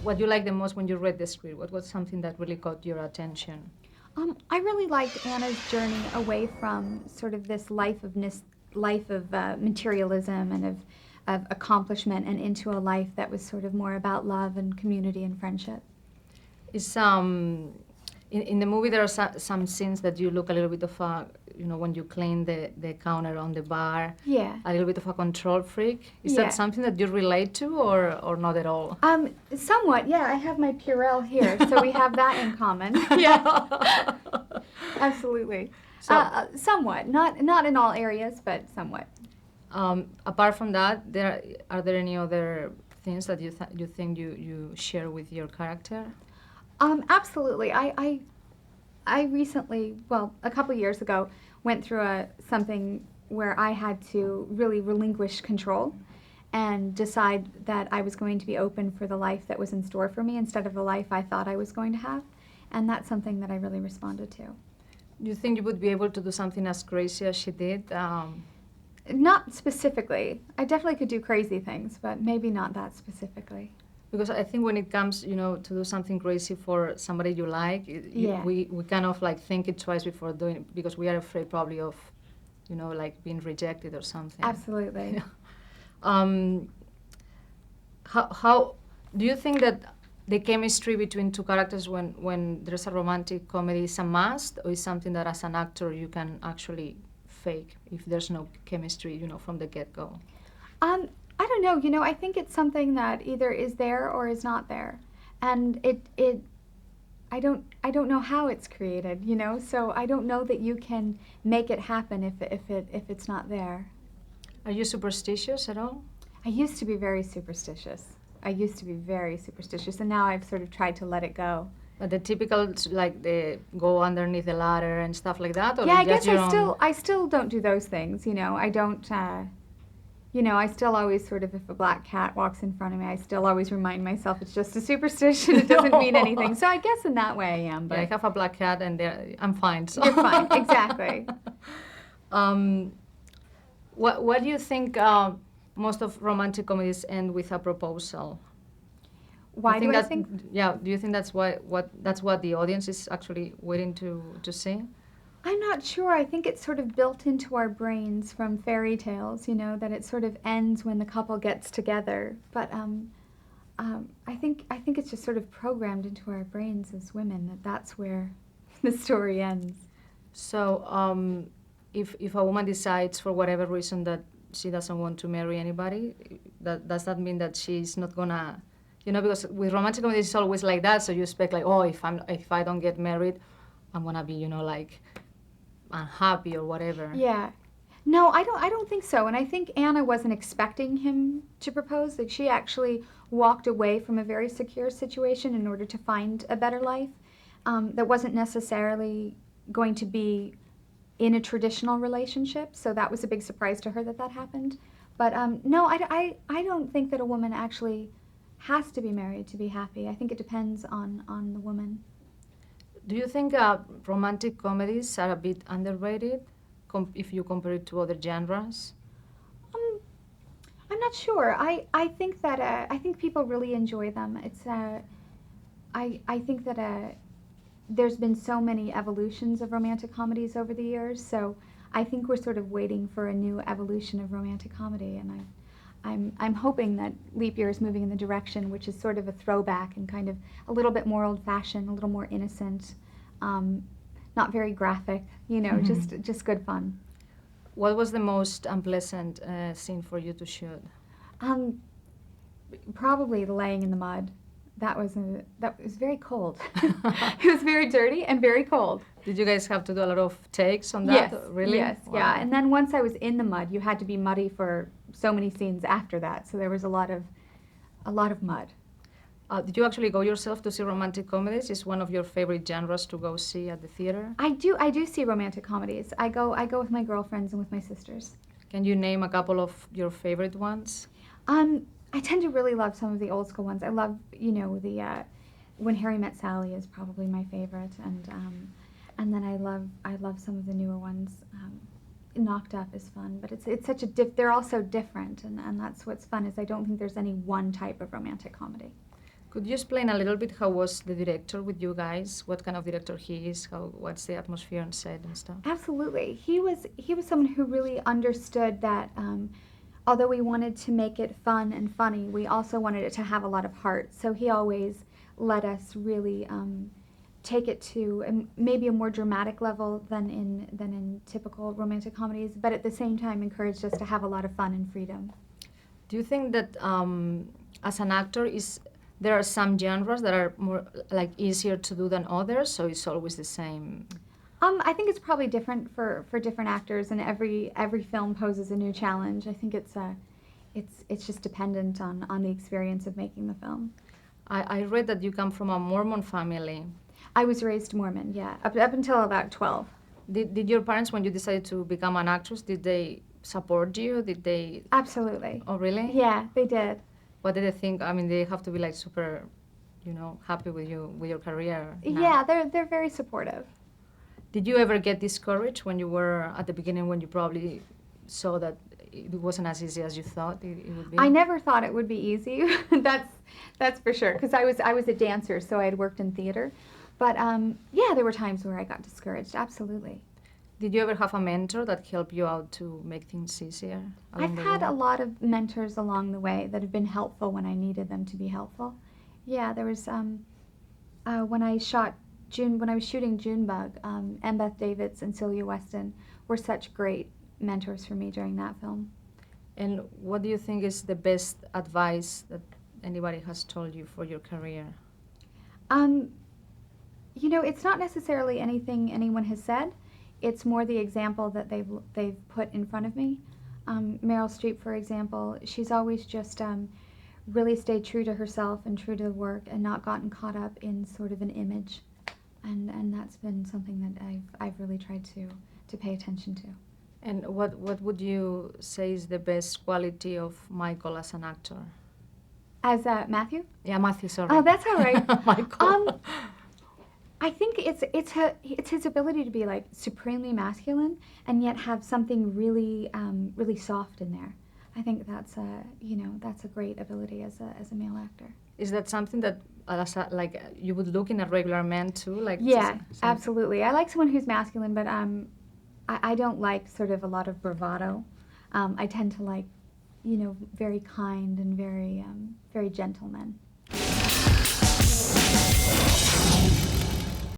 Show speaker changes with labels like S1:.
S1: what you liked the most when you read the script? What was something that really caught your attention?
S2: I really liked Anna's journey away from sort of this life of materialism and of accomplishment, and into a life that was sort of more about love and community and friendship.
S1: Is in the movie there are some scenes that you look a little bit of a, when you clean the counter on the bar,
S2: Yeah.
S1: a little bit of a control freak. Is
S2: Yeah.
S1: that something that you relate to, or not at all?
S2: Somewhat, yeah. I have my Purell here, so we have that in common. Yeah. Absolutely.
S1: So,
S2: Somewhat, not in all areas, but somewhat.
S1: apart from that, are there any other things that you think you share with your character?
S2: Absolutely. I recently, well, a couple years ago, went through something where I had to really relinquish control and decide that I was going to be open for the life that was in store for me instead of the life I thought I was going to have. And that's something that I really responded to.
S1: Do you think you would be able to do something as crazy as she did?
S2: Not specifically. I definitely could do crazy things, but maybe not that specifically.
S1: Because I think when it comes, to do something crazy for somebody you like,
S2: Yeah.
S1: we kind of like think it twice before doing it, because we are afraid probably of, like being rejected or something.
S2: Absolutely.
S1: How do you think that the chemistry between two characters when there's a romantic comedy is a must, or is something that as an actor you can actually fake if there's no chemistry, from the get-go?
S2: I don't know. I think it's something that either is there or is not there, and I don't know how it's created. So I don't know that you can make it happen if it's not there.
S1: Are you superstitious at all?
S2: I used to be very superstitious. And now I've sort of tried to let it go.
S1: But the typical, like the go underneath the ladder and stuff like that, or
S2: Yeah, I
S1: just
S2: guess
S1: your
S2: I still don't do those things. I don't. I still always sort of, if a black cat walks in front of me, I still always remind myself it's just a superstition. It doesn't mean anything. So I guess in that way I am. But
S1: Yeah, I have a black cat and I'm fine. So.
S2: You're fine, exactly.
S1: What do you think? Most of romantic comedies end with a proposal.
S2: Why do I think?
S1: Yeah. Do you think that's what the audience is actually waiting to see?
S2: I'm not sure. I think it's sort of built into our brains from fairy tales, that it sort of ends when the couple gets together. But I think it's just sort of programmed into our brains as women that that's where the story ends.
S1: So, if a woman decides for whatever reason that she doesn't want to marry anybody, does that mean that she's not gonna, because with romantic comedies it's always like that. So you expect like, oh, if I don't get married, I'm gonna be, like unhappy or whatever.
S2: Yeah. No, I don't think so. And I think Anna wasn't expecting him to propose. Like, she actually walked away from a very secure situation in order to find a better life that wasn't necessarily going to be in a traditional relationship. So that was a big surprise to her that happened. But no, I don't think that a woman actually has to be married to be happy. I think it depends on the woman.
S1: Do you think romantic comedies are a bit underrated if you compare it to other genres?
S2: I'm not sure. I think that I think people really enjoy them. It's I think that there's been so many evolutions of romantic comedies over the years, so I think we're sort of waiting for a new evolution of romantic comedy, and I'm hoping that Leap Year is moving in the direction which is sort of a throwback and kind of a little bit more old-fashioned, a little more innocent, not very graphic, just good fun.
S1: What was the most unpleasant scene for you to shoot?
S2: Probably the laying in the mud. That was very cold. It was very dirty and very cold.
S1: Did you guys have to do a lot of takes on that?
S2: Yes.
S1: Really?
S2: Yes.
S1: Wow.
S2: Yeah. And then once I was in the mud, you had to be muddy for so many scenes after that. So there was a lot of mud.
S1: Did you actually go yourself to see romantic comedies? Is one of your favorite genres to go see at the theater?
S2: I do see romantic comedies. I go with my girlfriends and with my sisters.
S1: Can you name a couple of your favorite ones?
S2: I tend to really love some of the old school ones. I love, the When Harry Met Sally is probably my favorite, and then I love some of the newer ones. Knocked Up is fun, but it's such a they're all so different, and that's what's fun is I don't think there's any one type of romantic comedy.
S1: Could you explain a little bit how was the director with you guys? What kind of director he is? What's the atmosphere on set and stuff?
S2: Absolutely. He was someone who really understood that although we wanted to make it fun and funny, we also wanted it to have a lot of heart. So he always let us really take it to maybe a more dramatic level than in typical romantic comedies, but at the same time encouraged us to have a lot of fun and freedom.
S1: Do you think that as an actor there are some genres that are more like easier to do than others, so it's always the same?
S2: I think it's probably different for different actors, and every film poses a new challenge. I think it's just dependent on the experience of making the film.
S1: I read that you come from a Mormon family.
S2: I was raised Mormon, yeah, up until about 12.
S1: Did your parents, when you decided to become an actress, did they support you? Did they?
S2: Absolutely.
S1: Oh, really?
S2: Yeah, they did.
S1: What did they think? I mean, they have to be like super, happy with you, with your career now.
S2: Yeah, they're very supportive.
S1: Did you ever get discouraged when you were at the beginning, when you probably saw that it wasn't as easy as you thought it would be?
S2: I never thought it would be easy. That's for sure. Because I was a dancer, so I had worked in theater. But yeah, there were times where I got discouraged. Absolutely.
S1: Did you ever have a mentor that helped you out to make things easier?
S2: I've had a lot of mentors along the way that have been helpful when I needed them to be helpful. Yeah, there was when I was shooting Junebug, Embeth Davids and Celia Weston were such great mentors for me during that film.
S1: And what do you think is the best advice that anybody has told you for your career?
S2: It's not necessarily anything anyone has said. It's more the example that they've put in front of me. Meryl Streep, for example, she's always just really stayed true to herself and true to the work and not gotten caught up in sort of an image. And that's been something that I've really tried to pay attention to.
S1: And what would you say is the best quality of Michael as an actor?
S2: As Matthew?
S1: Yeah, Matthew, sorry.
S2: Oh, that's all right.
S1: Michael.
S2: I think it's his ability to be like supremely masculine and yet have something really really soft in there. I think that's a great ability as a male actor.
S1: Is that something that you would look in a regular man too?
S2: Yeah, absolutely. I like someone who's masculine, but I don't like sort of a lot of bravado. I tend to like very kind and very gentle men.